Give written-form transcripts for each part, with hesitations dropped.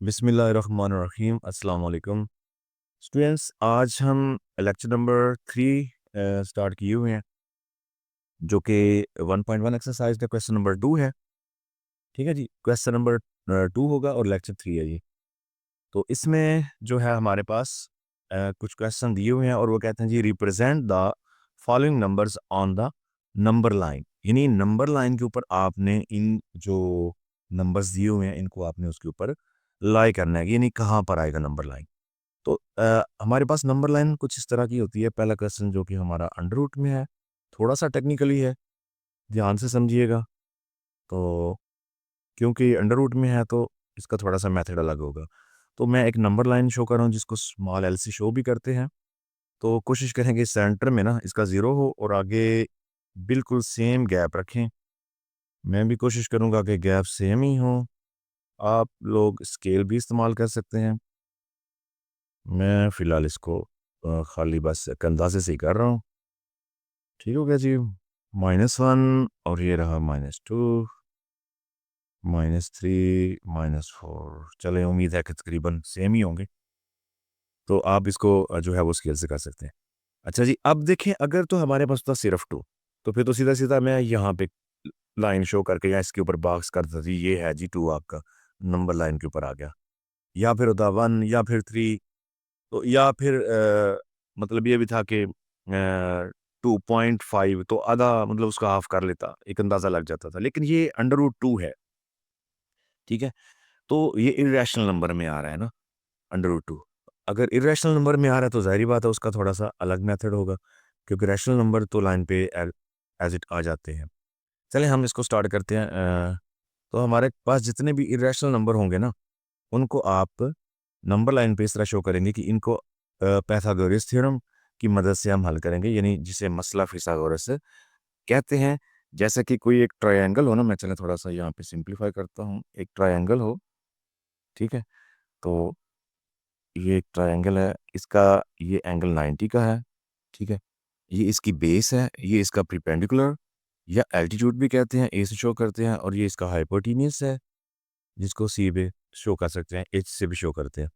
बिस्मिल्लाहिर्रहमानिर्रहीम अस्सलाम वालेकुम स्टूडेंट्स। आज हम लेक्चर नंबर 3 स्टार्ट किए हुए हैं, जो कि 1.1 एक्सरसाइज का क्वेश्चन नंबर 2 है। ठीक है जी, क्वेश्चन नंबर 2 होगा और लेक्चर 3 है जी। तो इसमें जो है हमारे पास कुछ क्वेश्चन दिए हुए हैं और वो कहते हैं जी represent the following numbers on the number line, यानी नंबर लाइन के ऊपर आपने इन जो नंबर्स दिए हुए हैं इनको आपने उसके ऊपर लाई करना है, यानी कहाँ पर आएगा नंबर लाइन। तो हमारे पास नंबर लाइन कुछ इस तरह की होती है। पहला क्वेश्चन जो कि हमारा अंडर रूट में है, थोड़ा सा टेक्निकली है, ध्यान से समझिएगा। तो क्योंकि अंडर रूट में है तो इसका थोड़ा सा मेथड अलग होगा। तो मैं एक नंबर लाइन शो कर रहा हूँ जिसको स्मॉल एल से शो भी करते हैं। तो कोशिश करेंगे सेंटर में ना इसका ज़ीरो हो और आगे बिल्कुल सेम गैप रखें। मैं भी कोशिश करूँगा कि गैप सेम ही हो। आप लोग स्केल भी इस्तेमाल कर सकते हैं। मैं फ़िलहाल इसको खाली बस एक अंदाजे से ही कर रहा हूँ। ठीक हो गया जी। -1 और ये रहा -2, -3, -4। चलें, उम्मीद है कि तकरीबन सेम ही होंगे। तो आप इसको जो है वो स्केल से कर सकते हैं। अच्छा जी, अब देखें अगर तो हमारे पास था सिर्फ 2, तो फिर तो सीधा-सीधा मैं यहाँ पे लाइन शो करके या इसके ऊपर बॉक्स कर देता जी, ये है जी 2 आपका नंबर लाइन के ऊपर आ गया। या फिर होता 1 या फिर 3, तो या फिर मतलब ये भी था कि 2.5 तो आधा मतलब उसका हाफ कर लेता, एक अंदाज़ा लग जाता था। लेकिन ये अंडर रूट 2 है, ठीक है? तो ये इर्रेशनल नंबर में आ रहा है ना, अंडर रूट 2। अगर इर्रेशनल नंबर में आ रहा है तो ज़ाहिर-सी बात है उसका थोड़ा-सा अलग मेथड होगा, क्योंकि रैशनल नंबर तो लाइन पे एज़ इट आ जाते हैं। चलें हम इसको स्टार्ट करते हैं। तो हमारे पास जितने भी इर्रेशनल नंबर होंगे ना, उनको आप नंबर लाइन पे इस तरह शो करेंगे कि इनको पाइथागोरस थ्योरम की मदद से हम हल करेंगे, यानी जिसे मसला फिसागोरस कहते हैं। जैसे कि कोई एक ट्रायंगल हो ना, मैं चलें थोड़ा-सा यहाँ पे सिंप्लीफाई करता हूँ। एक ट्रायंगल हो, ठीक है? तो ये एक ट्रायंगल है, इसका ये एंगल 90 का है, ठीक है? ये इसकी बेस है, ये इसका परपेंडिकुलर या एल्टीट्यूड भी कहते हैं, ए से शो करते हैं, और ये इसका हाइपोटेन्यूस है, जिसको सी पे शो कर सकते हैं, एच से भी शो करते हैं।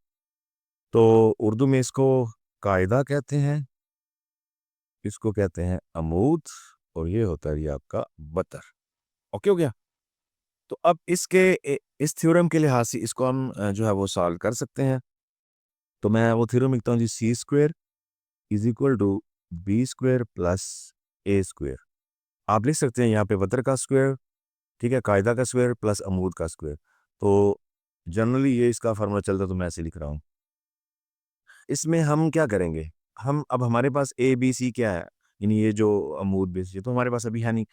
तो उर्दू में इसको कायदा कहते हैं, इसको कहते हैं अमूद, और ये होता है ये आपका बतर। ओके हो गया? तो अब इस थ्योरम के लिहाज से इसको हम जो है वो सॉल्व कर सकते हैं। तो मैं वो थ्योरम लिखता हूँ जी, C square is equal to B square plus A square. आप लिख सकते हैं यहाँ पे बतर का स्क्वायर, ठीक है, कायदा का स्क्वायर प्लस अमूद का स्क्वायर। तो जनरली ये इसका फार्मूला चलता है, तो मैं ऐसे लिख रहा हूँ। इसमें हम क्या करेंगे, हम अब हमारे पास ए बी सी क्या है, यानी ये जो अमूद बेस ये तो हमारे पास अभी है नहीं।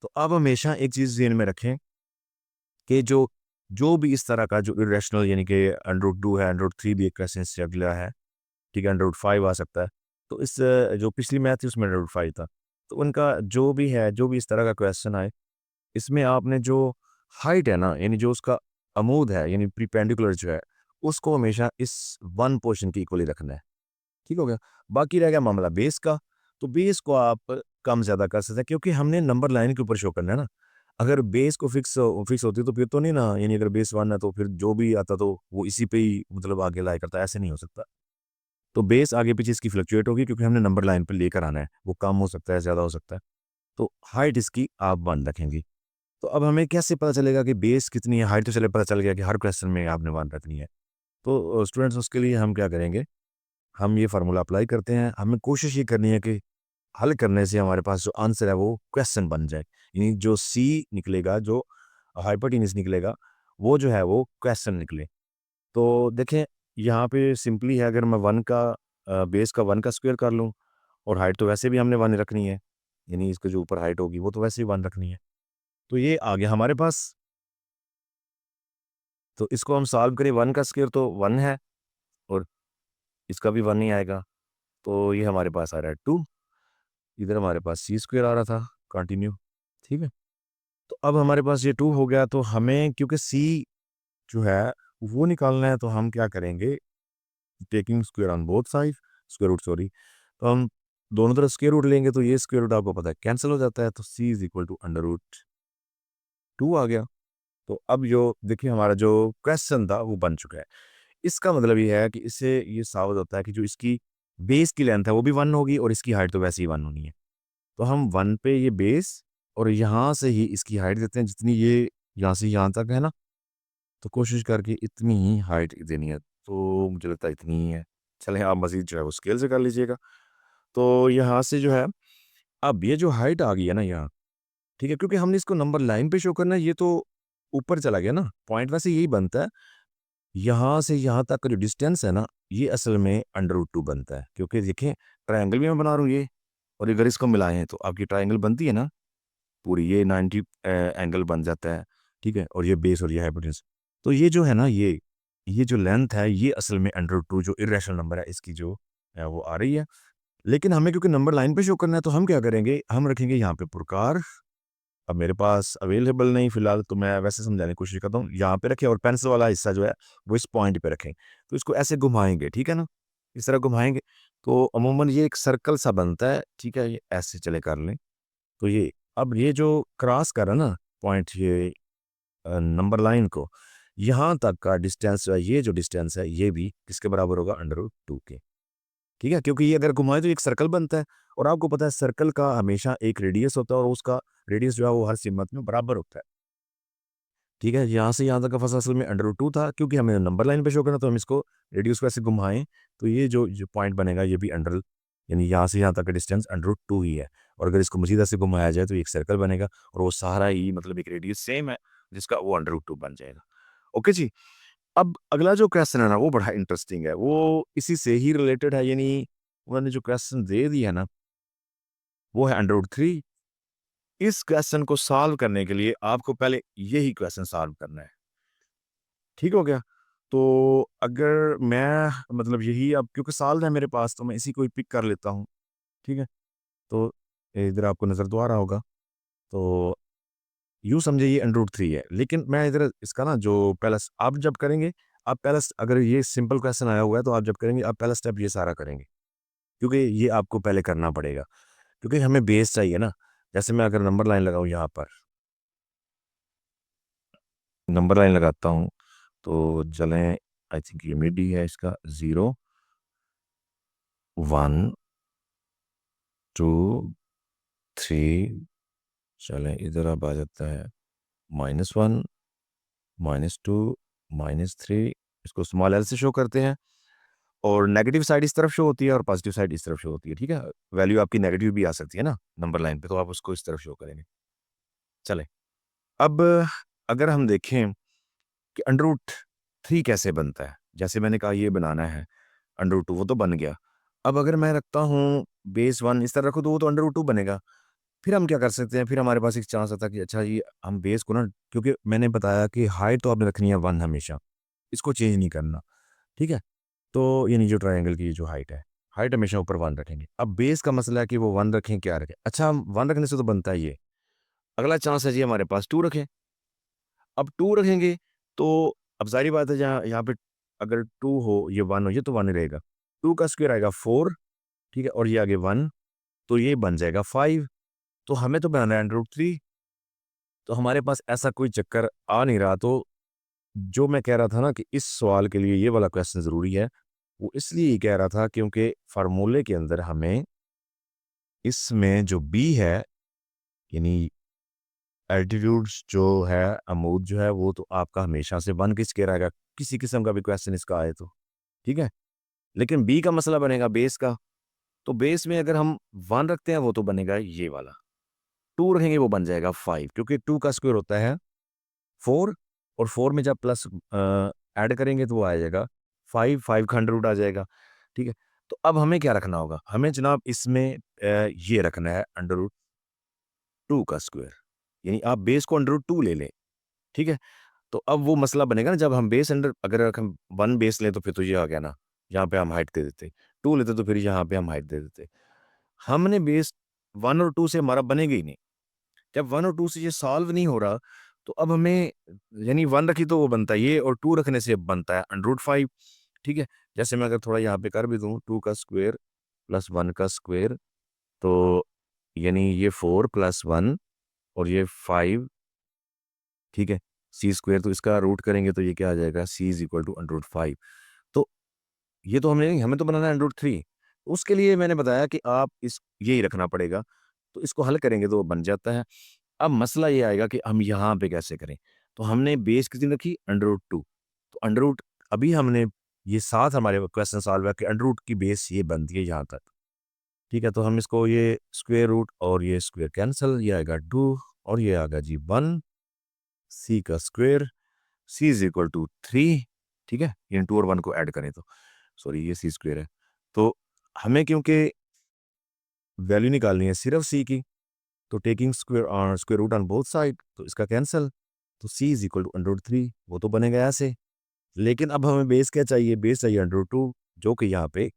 तो अब हमेशा एक चीज़ ज़हन में रखें कि जो जो भी इस तरह का जो इरेशनल, यानी कि √2 है, √3 भी एक क्वेश्चन से अगला है, ठीक है, √5 आ सकता है। तो इस जो पिछली मैथ थी उसमें √5 था। तो उनका जो भी है, जो भी इस तरह का क्वेश्चन आए, इसमें आपने जो हाइट है ना, यानी जो उसका अमूद है, यानी परपेंडिकुलर जो है, उसको हमेशा इस 1 पोर्शन के इक्वली रखना है। ठीक हो गया? बाकी रह गया मामला बेस का। तो बेस को आप कम ज़्यादा कर सकते हैं, क्योंकि हमने नंबर लाइन के ऊपर शो करना है ना। अगर बेस को फिक्स होती तो फिर तो नहीं ना, यानी अगर बेस 1 है तो फिर जो भी आता तो वो इसी पे ही मतलब आगे लाया करता, ऐसे नहीं हो सकता। तो बेस आगे-पीछे इसकी फ्लक्चुएट होगी, क्योंकि हमने नंबर लाइन पे लेकर आना है। वो कम हो सकता है, ज़्यादा हो सकता है। तो हाइट इसकी आप 1 रखेंगी। तो अब हमें कैसे पता चलेगा कि बेस कितनी है? हाइट तो चले पता चल गया कि हर क्वेश्चन में आपने 1 रखनी है। तो स्टूडेंट्स उसके लिए हम क्या करेंगे, हम ये फार्मूला अप्लाई करते हैं। हमें कोशिश ये करनी है कि हल करने से हमारे पास जो आंसर है वो क्वेश्चन बन जाए। यानी जो सी निकलेगा, जो हाइपोटेन्यूस निकलेगा, वो जो है वो क्वेश्चन निकले। तो देखें यहाँ पे सिंपली है, अगर मैं 1 का बेस का 1 का स्क्वायर कर लूँ, और हाइट तो वैसे भी हमने 1 रखनी है, यानी इसके जो ऊपर हाइट होगी वो तो वैसे ही 1 रखनी है। तो ये आ गया हमारे पास। तो इसको हम सॉल्व करें, 1 का स्क्वायर तो 1 है, और इसका भी 1 ही आएगा। तो ये हमारे पास आ रहा है 2। इधर हमारे पास सी स्क्वायर आ रहा था, कंटिन्यू, ठीक है। तो अब हमारे पास ये 2 हो गया, तो हमें क्योंकि सी जो है वो निकालना है, तो हम क्या करेंगे, taking square on both side, square root sorry, तो हम दोनों तरफ स्क्वायर रूट लेंगे, तो ये स्क्वायर रूट आपको पता है कैंसिल हो जाता है, तो C is equal to under root 2 आ गया। तो अब जो देखिए हमारा जो क्वेश्चन था वो बन चुका है। इसका मतलब ये है कि इससे ये साबित होता है कि जो इसकी बेस की लेंथ है वो भी 1 होगी और इसकी हाइट तो वैसे ही 1 होनी है। तो हम 1 पे ये बेस और यहाँ से ही इसकी हाइट देते हैं जितनी ये यहाँ से यहाँ तक है ना, तो कोशिश करके इतनी ही हाइट देनी है। तो मुझे लगता है इतनी ही है। चलें आप मज़ीद जो है वो स्केल से कर लीजिएगा। तो यहाँ से जो है अब ये जो हाइट आ गई है ना यहाँ, ठीक है? क्योंकि हमने इसको नंबर लाइन पे शो करना है, ये तो ऊपर चला गया ना, पॉइंट वैसे यही बनता है। यहाँ से यहाँ तक का जो डिस्टेंस है ना, ये असल में √2 बनता है। क्योंकि देखें ट्रायंगल भी मैं बना रहा हूँ ये, और अगर इसको मिलाएँ तो आपकी ट्रायंगल बनती है ना पूरी, ये 90 एंगल बन जाता है, ठीक है? और ये बेस और ये हाइपोटेन्यूज। तो ये जो है ना ये जो लेंथ है ये असल में √2 जो इर्रेशनल नंबर है इसकी जो है वो आ रही है। लेकिन हमें क्योंकि नंबर लाइन पे शो करना है तो हम क्या करेंगे, हम रखेंगे यहाँ पे प्रकार। अब मेरे पास अवेलेबल नहीं फिलहाल, तो मैं वैसे समझाने की कोशिश करता हूँ। यहाँ पे रखें और पेंसिल वाला हिस्सा जो है वो इस पॉइंट पे रखें। तो इसको ऐसे घुमाएंगे, ठीक है ना? इस तरह घुमाएंगे तो अमूमन ये एक सर्कल सा बनता है, ठीक है? ये ऐसे चले कर लें तो ये अब ये जो क्रॉस कर रहा है ना पॉइंट, ये नंबर लाइन को, यहाँ तक का डिस्टेंस जो है, ये जो डिस्टेंस है ये भी किसके बराबर होगा, √2 के। ठीक है? क्योंकि ये अगर घुमाए तो एक सर्कल बनता है और आपको पता है सर्कल का हमेशा एक रेडियस होता है और उसका रेडियस जो है वो हर सिमत में बराबर होता है। ठीक है? यहाँ से यहाँ तक का फंसा असल में √2 था, क्योंकि हमें नंबर लाइन पे शो करना तो हम इसको रेडियस को ऐसे घुमाएं तो ये जो पॉइंट बनेगा ये भी अंडर, यानी यहाँ से यहाँ तक का डिस्टेंस √2 ही है। और अगर इसको मजीद ऐसे घुमाया जाए तो एक सर्कल बनेगा और वो सारा ही मतलब एक रेडियस सेम है जिसका वो √2 बन जाएगा। ओके जी। अब अगला जो क्वेश्चन है ना वो बड़ा इंटरेस्टिंग है, वो इसी से ही रिलेटेड है। यानी उन्होंने जो क्वेश्चन दे दिया है ना वो है √3। इस क्वेश्चन को सॉल्व करने के लिए आपको पहले यही क्वेश्चन सॉल्व करना है। ठीक हो गया? तो अगर मैं मतलब यही अब क्योंकि सॉल्व है मेरे पास तो मैं इसी को ही पिक कर लेता हूँ। ठीक है? तो इधर आपको नज़र तो आ रहा होगा। तो यूँ समझिए ये √3 है। लेकिन मैं इधर इसका ना जो पहला आप जब करेंगे, आप पहला अगर ये सिंपल क्वेश्चन आया हुआ है तो आप जब करेंगे आप पहला स्टेप ये सारा करेंगे। क्योंकि ये आपको पहले करना पड़ेगा। क्योंकि हमें बेस चाहिए ना। जैसे मैं अगर नंबर लाइन लगाऊँ यहाँ पर, नंबर लाइन लगाता हूँ तो चलें, आई थिंक ये मिड ही है इसका, 0 1 2 3, चलें इधर अब आ जाता है -1 -2 -3। इसको स्मॉल एल से शो करते हैं और नेगेटिव साइड इस तरफ शो होती है और पॉजिटिव साइड इस तरफ शो होती है। ठीक है? वैल्यू आपकी नेगेटिव भी आ सकती है ना नंबर लाइन पे, तो आप उसको इस तरफ शो करेंगे। चलें, अब अगर हम देखें कि √3 कैसे बनता है, जैसे मैंने कहा ये बनाना है √2, वो तो बन गया। अब अगर मैं रखता हूँ बेस 1 इस तरह रखूँ तो वो तो √2 बनेगा। फिर हम क्या कर सकते हैं, फिर हमारे पास एक चांस आता है कि अच्छा ये हम बेस को ना, क्योंकि मैंने बताया कि हाइट तो आपने रखनी है 1 हमेशा, इसको चेंज नहीं करना। ठीक है? तो यानी जो ट्रायंगल की जो हाइट हमेशा ऊपर 1 रखेंगे। अब बेस का मसला है कि वो 1 रखें क्या रखें? अच्छा, हम 1 रखने से तो बनता ही है। अगला चांस है जी हमारे पास 2 रखें। अब 2 रखेंगे तो अब ज़ाहिर बात है जहाँ यहाँ पे अगर 2 हो, ये 1 हो, ये तो 1 ही रहेगा। 2 का स्क्वायर आएगा 4, ठीक है? और ये आगे 1, तो ये बन जाएगा 5। तो हमें तो बनाना है √3, तो हमारे पास ऐसा कोई चक्कर आ नहीं रहा। तो जो मैं कह रहा था ना कि इस सवाल के लिए ये वाला क्वेश्चन ज़रूरी है, वो इसलिए कह रहा था क्योंकि फ़ॉर्मूले के अंदर हमें इसमें जो बी है, यानी एल्टीट्यूड्स जो है, अमूद जो है, वो तो आपका हमेशा से 1 की स्क्वायर आएगा, किसी किस्म का भी क्वेश्चन इसका आए तो। ठीक है? लेकिन बी का मसला बनेगा बेस का। तो बेस में अगर हम 1 रखते हैं वो तो बनेगा ये वाला। 2 रखेंगे वो बन जाएगा 5, क्योंकि 2 का स्क्वायर होता है 4 और 4 में जब प्लस ऐड करेंगे तो वो आ जाएगा 5, 5 का अंडर रूट आ जाएगा। ठीक है? तो अब हमें क्या रखना होगा? हमें जनाब इसमें ये रखना है √2 का स्क्वायर। यानी आप बेस को √2 ले लें। ठीक है? तो अब वो मसला बनेगा ना, जब हम बेस अगर हम 1 बेस लें तो फिर तो ये आ गया ना, यहाँ पे हम हाइट दे देते। 2 लेते तो फिर यहाँ पे हम हाइट दे देते। हमने बेस 1 और 2 से हमारा बनेगा ही नहीं। जब 1 और 2 से ये सॉल्व नहीं हो रहा, तो अब हमें यानी 1 रखी तो वो बनता है ये, और 2 रखने से बनता है √5। ठीक है? जैसे मैं अगर थोड़ा यहाँ पे कर भी दूँ, 2 का स्क्वायर प्लस 1 का स्क्वायर, तो यानी ये 4 प्लस 1 और ये 5, ठीक है? सी स्क्वायर, तो इसका रूट करेंगे तो ये क्या आ जाएगा, C is equal to under root 5। तो ये तो हमें तो बनाना है अंडर रूट 3। उसके लिए मैंने बताया कि आप इस यही रखना पड़ेगा, तो इसको हल करेंगे तो बन जाता है। अब मसला ये आएगा कि हम यहाँ पे कैसे करें। तो हमने बेस कितनी रखी, अंडर रूट 2। तो अंडर रूट, अभी हमने ये साथ हमारे क्वेश्चन सॉल्व है कि अंडर रूट की बेस ये बनती है यहाँ तक। ठीक है, तो हम इसको ये स्क्वायर रूट और ये स्क्वायर कैंसिल, ये आएगा 2 और ये आएगा जी 1, सी का स्क्वायर, सी इज इक्वल टू 3। ठीक है, इन 2 और 1 को ऐड करें तो, सॉरी ये सी स्क्वायर है, तो हमें क्योंकि वैल्यू निकालनी है सिर्फ सी की, तो taking square root on both side, तो इसका कैंसिल, तो C is equal to under root 3, वो तो बनेगा ऐसे। लेकिन अब हमें बेस क्या चाहिए, बेस चाहिए अंडर रूट 2, जो कि यहाँ पे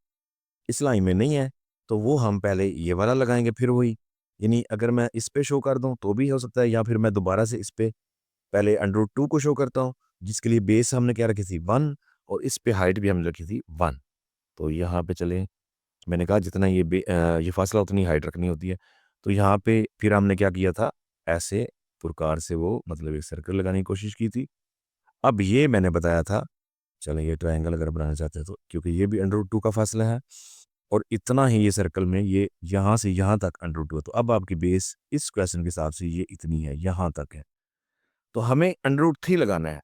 इस लाइन में नहीं है, तो वो हम पहले ये वाला लगाएंगे फिर वही, यानी अगर मैं इस पे शो कर दूं तो भी हो सकता है, या फिर मैं दोबारा से इस पे पहले अंडर रूट 2 को शो करता हूँ, जिसके लिए बेस हमने क्या रखी थी 1, और इस पे हाइट भी हमने रखी थी 1। तो यहाँ पे चले, मैंने कहा जितना ये फासला उतनी हाइट रखनी होती है। तो यहाँ पे फिर हमने क्या किया था, ऐसे प्रकार से वो मतलब एक सर्कल लगाने की कोशिश की थी। अब ये मैंने बताया था, चलो ये ट्रायंगल अगर बनाना चाहते हैं तो, क्योंकि ये भी अंडर रूट 2 का फासला है, और इतना ही ये सर्कल में ये यहाँ से यहाँ तक अंडर रूट 2 है। तो अब आपकी बेस इस क्वेश्चन के हिसाब से ये इतनी है, यहाँ तक है, तो हमें अंडर रूट 3 लगाना है।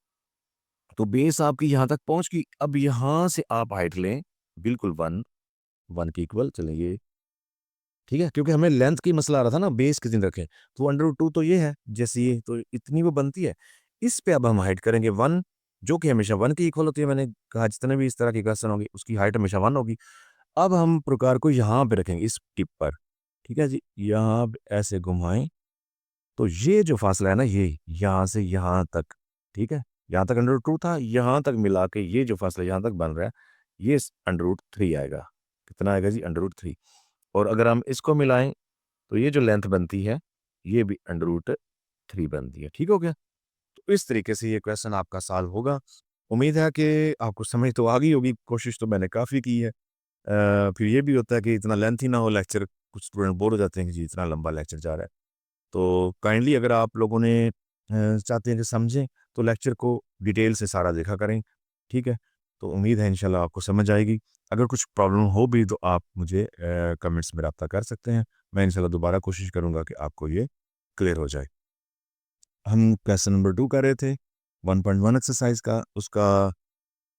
तो बेस आपकी यहाँ तक पहुँच गई। अब यहाँ से आप हाइट लें बिल्कुल 1 की इक्वल, चलें ये, ठीक है, क्योंकि हमें लेंथ की मसला आ रहा था ना, बेस कितनी रखें, तो अंडर रूट 2 तो ये है, जैसे ये तो इतनी वो बनती है। इस पे अब हम हाइट करेंगे 1, जो कि हमेशा 1 की इक्वल होती है। मैंने कहा जितने भी इस तरह की क्वेश्चन होगी उसकी हाइट हमेशा 1 होगी। अब हम प्रकार को यहाँ पे रखेंगे इस टिप पर, ठीक है जी, यहाँ पे ऐसे घुमाएं, तो ये जो फासला है ना, ये यहाँ से यहाँ तक, ठीक है, यहाँ तक अंडर रूट 2 था, यहाँ तक मिला के ये जो फासला यहाँ तक बन रहा है, ये अंडर रूट 3 आएगा। कितना आएगा जी, अंडर रूट 3। और अगर हम इसको मिलाएं तो ये जो लेंथ बनती है, ये भी अंडर रूट 3 बनती है। ठीक हो गया, तो इस तरीके से ये क्वेश्चन आपका सॉल्व होगा। उम्मीद है कि आपको समझ तो आ गई होगी, कोशिश तो मैंने काफ़ी की है। फिर ये भी होता है कि इतना लेंथ ही ना हो लेक्चर, कुछ स्टूडेंट बोर हो जाते हैं कि जी इतना लंबा लेक्चर जा रहा है। तो काइंडली अगर आप लोगों ने चाहते हैं कि समझें, तो लेक्चर को डिटेल से सारा देखा करें, ठीक है। तो उम्मीद है इंशाल्लाह आपको समझ आएगी। अगर कुछ प्रॉब्लम हो भी तो आप मुझे कमेंट्स में रब्ता कर सकते हैं। मैं इंशाल्लाह दोबारा कोशिश करूँगा कि आपको ये क्लियर हो जाए। हम क्वेश्चन नंबर 2 कर रहे थे 1.1 एक्सरसाइज का, उसका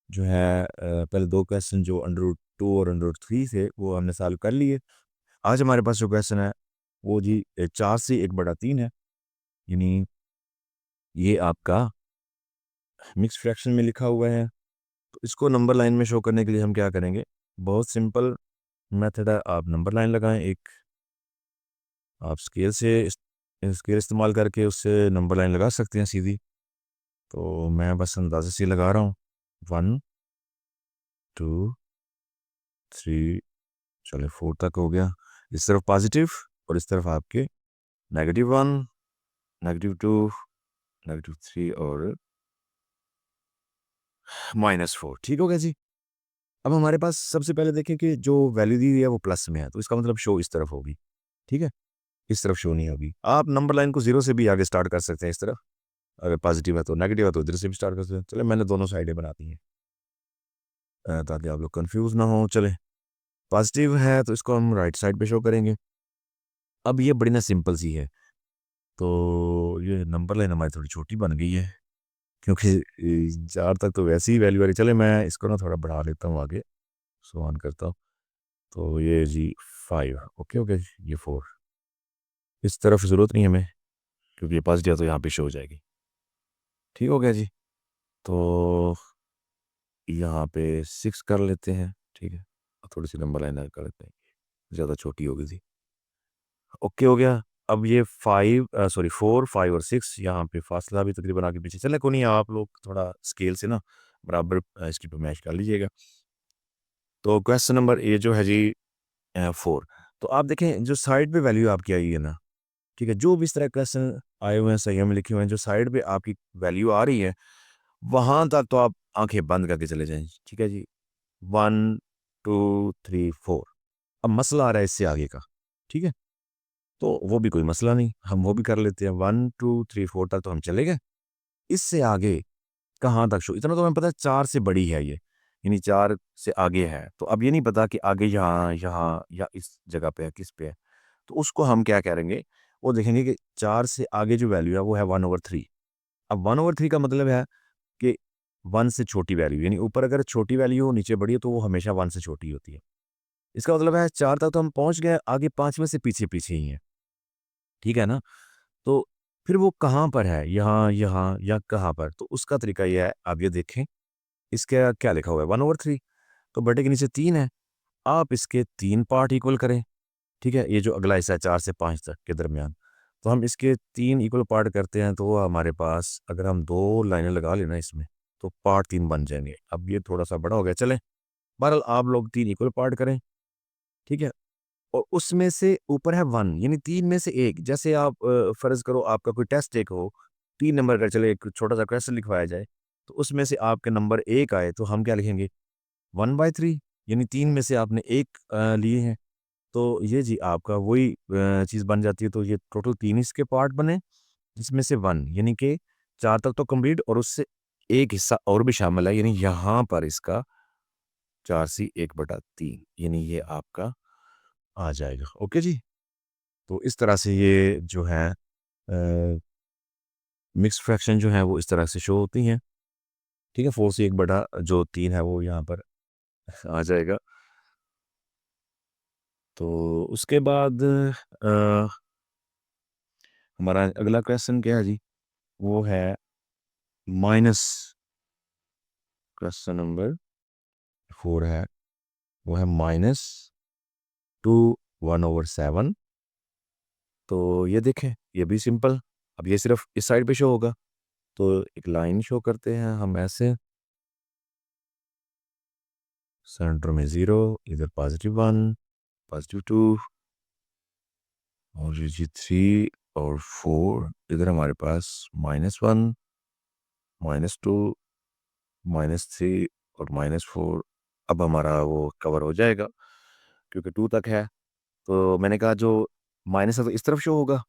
जो है पहले 2 क्वेश्चन जो अंडर रूट 2 और अंडर रूट 3 थे वो हमने सॉल्व कर लिए। आज हमारे पास जो क्वेश्चन है वो जी 4 से 1/3 है, यानी ये आपका मिक्स फ्रैक्शन में लिखा हुआ है। तो इसको नंबर लाइन में शो करने के लिए हम क्या करेंगे, बहुत सिंपल मेथड है। आप नंबर लाइन लगाएं, एक आप स्केल इस्तेमाल करके उससे नंबर लाइन लगा सकते हैं सीधी। तो मैं बस अंदाजे से लगा रहा हूँ, 1 2 3, चले 4 तक हो गया। इस तरफ पॉजिटिव और इस तरफ आपके -1, -2, -3 और -4। ठीक हो गया जी। अब हमारे पास सबसे पहले देखें कि जो वैल्यू दी हुई है वो प्लस में है, तो इसका मतलब शो इस तरफ होगी, ठीक है, इस तरफ शो नहीं होगी। आप नंबर लाइन को 0 से भी आगे स्टार्ट कर सकते हैं इस तरफ, अगर पॉजिटिव है तो, नेगेटिव है तो इधर से भी स्टार्ट कर सकते हैं। चले मैंने दोनों साइडें बनाती हैं ताकि आप लोग कंफ्यूज ना हो। चले पॉजिटिव है तो इसको हम राइट साइड पे शो करेंगे। अब ये बड़ी ना सिंपल सी है, तो ये नंबर लाइन हमारी थोड़ी छोटी बन गई है, क्योंकि 4 तक तो वैसे ही वैल्यू आ रही। चले मैं इसको ना थोड़ा बढ़ा लेता हूँ आगे, सो ऑन करता हूँ। तो ये जी 5, ओके ओके, ये 4, इस तरफ ज़रूरत नहीं हमें, क्योंकि ये पॉजिटिव है तो यहाँ पे शो हो जाएगी। ठीक हो गया जी। तो यहाँ पे 6 कर लेते हैं, ठीक है, थोड़ी सी नंबर लाइन कर लेते हैं, ज़्यादा छोटी हो गई थी। ओके हो गया। अब ये 4, 5 और 6, यहाँ पे फासला भी तकरीबन आगे पीछे, चले कोई नहीं, आप लोग थोड़ा स्केल से ना बराबर इसकी पे मैच कर लीजिएगा। तो क्वेश्चन नंबर ए जो है जी 4, तो आप देखें जो साइड पे वैल्यू आपकी आई है ना, ठीक है, जो भी इस तरह क्वेश्चन आए हुए हैं सही में लिखे हुए हैं, जो साइड पे आपकी वैल्यू आ रही है वहां तक तो आप आंखें बंद करके चले जाएं, ठीक है जी। 1 2 3 4, अब मसला आ रहा है इससे आगे का, ठीक है, तो वो भी कोई मसला नहीं, हम वो भी कर लेते हैं। 1 2 3 4 तक तो हम चले गए। इससे आगे कहाँ तक शो, इतना तो हमें पता है 4 से बड़ी है ये, यानी 4 से आगे है। तो अब ये नहीं पता कि आगे यहाँ, यहाँ या इस जगह पे है, किस पे है। तो उसको हम क्या करेंगे, वो देखेंगे कि 4 से आगे जो वैल्यू है वो है 1/3। अब 1/3 का मतलब है कि 1 से छोटी वैल्यू, यानी ऊपर अगर छोटी वैल्यू हो, नीचे बड़ी हो, तो वो हमेशा 1 से छोटी होती है। इसका मतलब है 4 तक तो हम पहुँच गए, आगे 5 में से पीछे-पीछे ही हैं। ठीक है ना? तो फिर वो कहाँ पर है? यहाँ, यहाँ या कहाँ पर? तो उसका तरीका ये है, आप ये देखें, इसका क्या लिखा हुआ है 1/3, तो बटे के नीचे 3 है। आप इसके 3 पार्ट इक्वल करें, ठीक है? ये जो अगला हिस्सा है 4 से 5 तक के दरमियान। तो हम इसके 3 इक्वल पार्ट करते हैं, तो हमारे पास अगर हम 2 लाइनें लगा लें ना इसमें, तो पार्ट 3 बन जाएँगे। अब ये थोड़ा-सा बड़ा हो गया, चलें। बहरहाल आप लोग 3 इक्वल पार्ट करें, ठीक है? और उसमें से ऊपर है 1, यानी 3 में से 1। जैसे आप फ़र्ज़ करो आपका कोई टेस्ट एक हो, 3 नंबर का चले एक छोटा-सा क्वेश्चन लिखवाया जाए, तो उसमें से आपके नंबर 1 आए, तो हम क्या लिखेंगे 1/3, यानी 3 में से आपने 1 लिए हैं। तो ये जी आपका वही चीज़ बन जाती है। तो ये टोटल 3 इसके पार्ट बने, जिसमें से 1 यानी कि 4 तक तो कंप्लीट, और उससे एक हिस्सा और भी शामिल है, यानी यहाँ पर इसका 4/1/3, यानी ये आपका आ जाएगा। ओके जी? तो इस तरह से ये जो है मिक्स्ड फ्रैक्शन जो है वो इस तरह से शो होती हैं। ठीक है? 4/1/3 है वो यहाँ पर आ जाएगा। तो उसके बाद हमारा अगला क्वेश्चन क्या है जी? वो है माइनस, क्वेश्चन नंबर 4 है, वो है -2 1/7। तो ये देखें, ये भी सिंपल। अब ये सिर्फ़ इस साइड पे शो होगा, तो एक लाइन शो करते हैं हम ऐसे, सेंटर में 0, इधर +1, +2 और ये जी 3 और 4, इधर हमारे पास -1, -2, -3 और -4। अब हमारा वो कवर हो जाएगा, क्योंकि 2 तक है। तो मैंने कहा जो माइनस है तो इस तरफ शो होगा।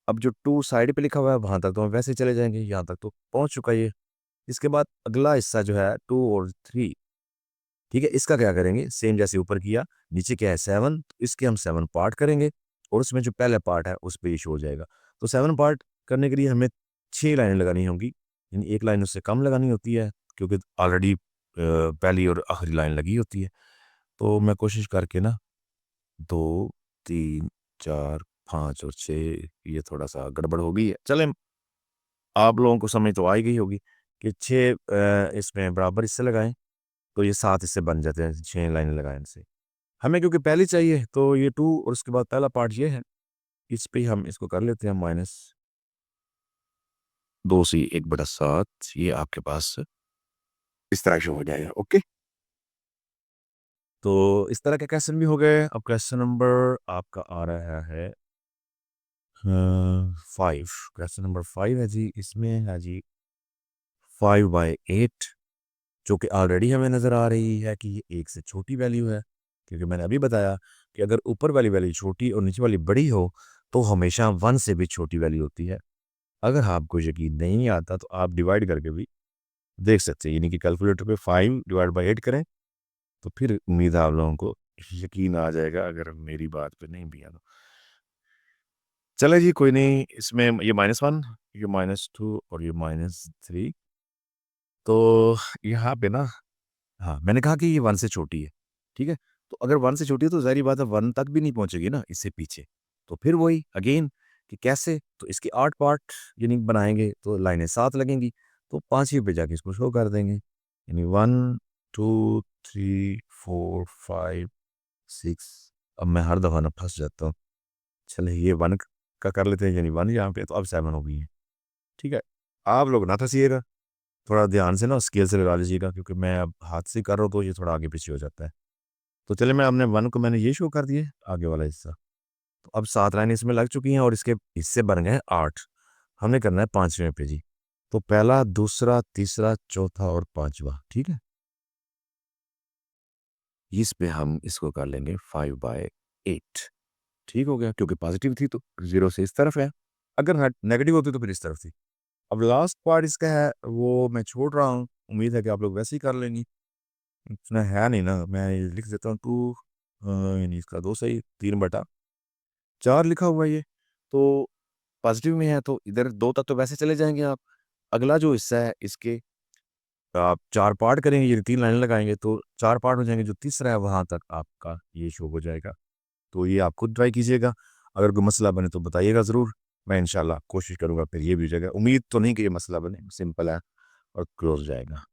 अब जो 2 साइड पे लिखा हुआ है वहाँ तक तो हम वैसे ही चले जाएँगे, यहाँ तक तो पहुँच चुका ये। इसके बाद अगला हिस्सा जो है 2 और 3, ठीक है? इसका क्या करेंगे, सेम जैसे ऊपर किया, नीचे क्या है 7, तो इसके हम 7 पार्ट करेंगे, और उसमें जो पहला पार्ट है उस पे ये शो हो जाएगा। तो 7 पार्ट करने के लिए हमें 6 लाइनें लगानी होंगी, यानी 1 लाइन उससे कम लगानी होती है, क्योंकि ऑलरेडी पहली और आखिरी लाइन लगी होती है। तो मैं कोशिश करके ना 2, 3, 4, 5 और 6, ये थोड़ा-सा गड़बड़ हो गई है। चलें, आप लोगों को समझ तो आ ही गई होगी कि 6 इसमें बराबर हिस्से लगाएँ, तो ये 7 हिस्से बन जाते हैं 6 लाइनें लगाने से। हमें क्योंकि पहली चाहिए, तो ये 2 और उसके बाद पहला पार्ट ये है, इस पे ही हम इसको कर लेते हैं -2/1/7, ये आपके पास इस तरह शो हो जाएगा। ओके? तो इस तरह के क्वेश्चन भी हो गए। अब क्वेश्चन नंबर आपका आ रहा है 5। क्वेश्चन नंबर 5 है जी, इसमें है जी 5/8, जो कि ऑलरेडी हमें नज़र आ रही है कि ये 1 से छोटी वैल्यू है, क्योंकि मैंने अभी बताया कि अगर ऊपर वाली वैल्यू छोटी और नीचे वाली बड़ी हो, तो हमेशा 1 से भी छोटी वैल्यू होती है। अगर आपको यकीन नहीं आता, तो आप डिवाइड करके भी देख सकते हैं, यानी कि कैलकुलेटर पे 5/8 करें, तो फिर उम्मीद है आप लोगों को यकीन आ जाएगा, अगर मेरी बात पे नहीं भी है तो। चलें जी, कोई नहीं, इसमें ये -1, ये -2 और ये -3। तो यहाँ पे ना, हाँ, मैंने कहा कि ये 1 से छोटी है, ठीक है? तो अगर 1 से छोटी है, तो ज़ाहिर-सी बात है 1 तक भी नहीं पहुँचेगी ना इससे पीछे। तो फिर वही अगेन कि कैसे? तो इसके 8 पार्ट यानी बनाएँगे, तो लाइनें 7 लगेंगी, तो 5वीं पे जाके इसको शो कर देंगे। यानी 1, 2, 3, 4, 5, 6। अब मैं हर दफ़ा ना फँस जाता हूँ। चलिए ये 1 का कर लेते हैं, यानी 1 यहाँ पे, तो अब 7 हो गई है, ठीक है? आप लोग ना फँसिएगा, थोड़ा ध्यान से ना स्केल से लगा लीजिएगा, क्योंकि मैं अब हाथ से कर रहा हूँ, तो ये थोड़ा आगे-पीछे हो जाता है। तो चलिए, मैं अपने 1 को मैंने ये शो कर दिए, आगे वाला हिस्सा। तो अब 7 लाइनें इसमें लग चुकी हैं, और इसके हिस्से बन गए हैं 8। हमने करना है 5वें पे जी। तो पहला, दूसरा, तीसरा, चौथा और 5वां, ठीक है? इस पे हम इसको कर लेंगे 5/8। ठीक हो गया, क्योंकि पॉज़िटिव थी तो 0 से इस तरफ है। अगर नेगेटिव होती तो फिर इस तरफ थी। अब लास्ट पार्ट इसका है वो मैं छोड़ रहा हूँ, उम्मीद है कि आप लोग वैसे ही कर लेंगे। इतना है नहीं ना, मैं ये लिख देता हूँ 2 यानी इसका 2 सही 3/4 लिखा हुआ है ये। तो पॉजिटिव में है तो इधर 2 तक तो वैसे चले जाएँगे आप। अगला जो हिस्सा है इसके आप 4 पार्ट करेंगे, ये 3 लाइनें लगाएँगे तो 4 पार्ट हो जाएँगे, जो तीसरा है वहाँ तक आपका ये शो हो जाएगा। तो ये आप खुद ट्राई कीजिएगा, अगर कोई मसला बने तो बताइएगा ज़रूर, मैं इंशाल्लाह कोशिश करूँगा फिर ये भी हो जाएगा। उम्मीद तो नहीं कि ये मसला बने, सिंपल है और क्लोज़ हो जाएगा।